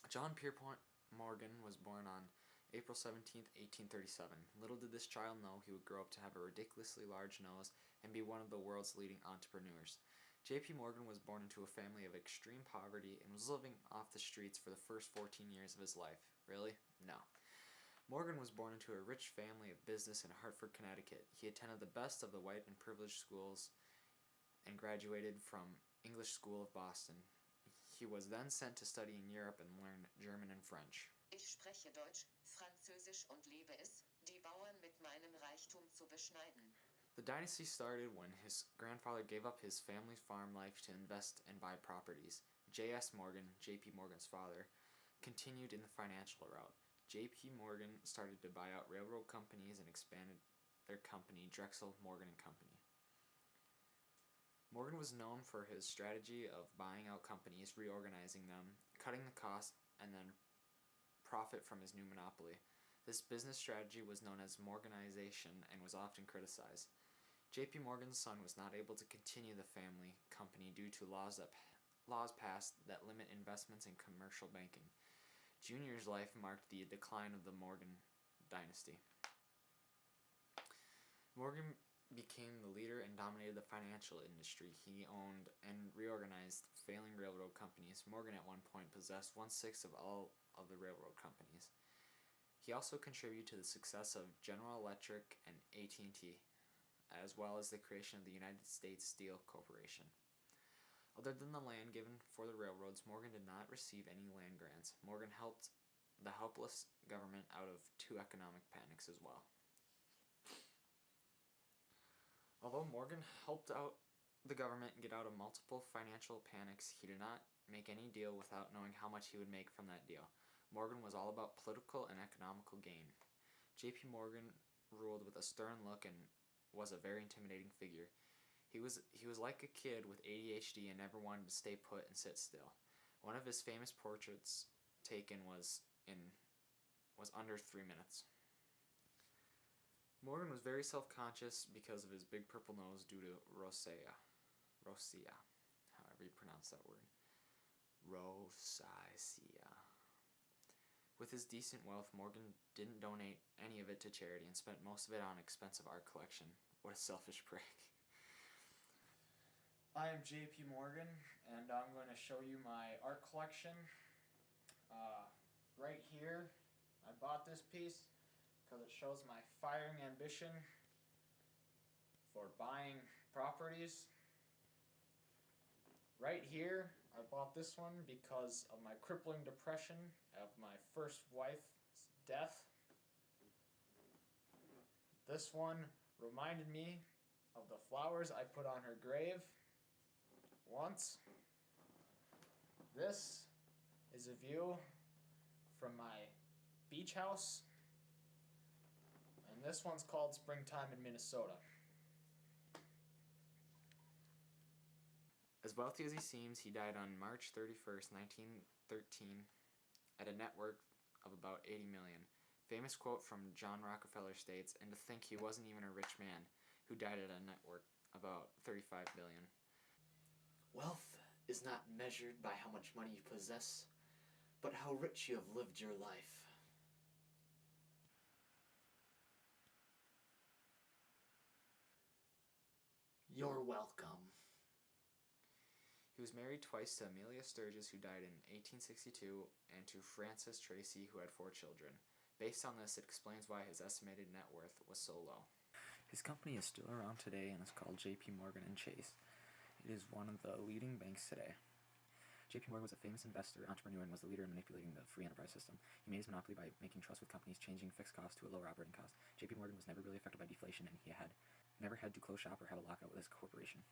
John Pierpont Morgan was born on April 17, 1837. Little did this child know he would grow up to have a ridiculously large nose and be one of the world's leading entrepreneurs. J.P. Morgan was born into a family of extreme poverty and was living off the streets for the first 14 years of his life. Really? No. Morgan was born into a rich family of business in Hartford, Connecticut. He attended the best of the white and privileged schools and graduated from English School of Boston. He was then sent to study in Europe and learn German and French. Ich spreche Deutsch, Französisch und liebe es, die Bauern mit meinem Reichtum zu beschneiden. The dynasty started when his grandfather gave up his family's farm life to invest and buy properties. J.S. Morgan, J.P. Morgan's father, continued in the financial route. J.P. Morgan started to buy out railroad companies and expanded their company, Drexel, Morgan & Company. Morgan was known for his strategy of buying out companies, reorganizing them, cutting the cost, and then profit from his new monopoly. This business strategy was known as Morganization and was often criticized. J.P. Morgan's son was not able to continue the family company due to laws passed that limit investments in commercial banking. Junior's life marked the decline of the Morgan dynasty. Morgan became the leader and dominated the financial industry. He owned and reorganized failing railroad companies. Morgan at one point possessed 1/6 of all of the railroad companies. He also contributed to the success of General Electric and AT&T, as well as the creation of the United States Steel Corporation. Other than the land given for the railroads, Morgan did not receive any land grants. Morgan helped the helpless government out of 2 economic panics as well. Although Morgan helped out the government get out of multiple financial panics, he did not make any deal without knowing how much he would make from that deal. Morgan was all about political and economical gain. J.P. Morgan ruled with a stern look and was a very intimidating figure. He was like a kid with ADHD and never wanted to stay put and sit still. One of his famous portraits taken was under 3 minutes. Morgan was very self-conscious because of his big purple nose due to rosacea, however you pronounce that word. Rosacea. With his decent wealth, Morgan didn't donate any of it to charity and spent most of it on an expensive art collection. What a selfish prick. I am J.P. Morgan, and I'm going to show you my art collection. Right here, I bought this piece because it shows my firing ambition for buying properties. Right here, I bought this one because of my crippling depression of my first wife's death. This one reminded me of the flowers I put on her grave once. This is a view from my beach house. And this one's called Springtime in Minnesota. As wealthy as he seems, he died on March 31st, 1913 at a net worth of about $80 million. Famous quote from John Rockefeller states, "And to think he wasn't even a rich man who died at a net worth about $35 billion. Wealth is not measured by how much money you possess, but how rich you have lived your life." You're welcome. He was married twice to Amelia Sturgis, who died in 1862, and to Frances Tracy, who had 4 children. Based on this, it explains why his estimated net worth was so low. His company is still around today and is called J.P. Morgan & Chase. It is one of the leading banks today. J.P. Morgan was a famous investor, entrepreneur, and was the leader in manipulating the free enterprise system. He made his monopoly by making trusts with companies, changing fixed costs to a lower operating cost. J.P. Morgan was never really affected by deflation, and he had never had to close shop or have a lockout with his corporation.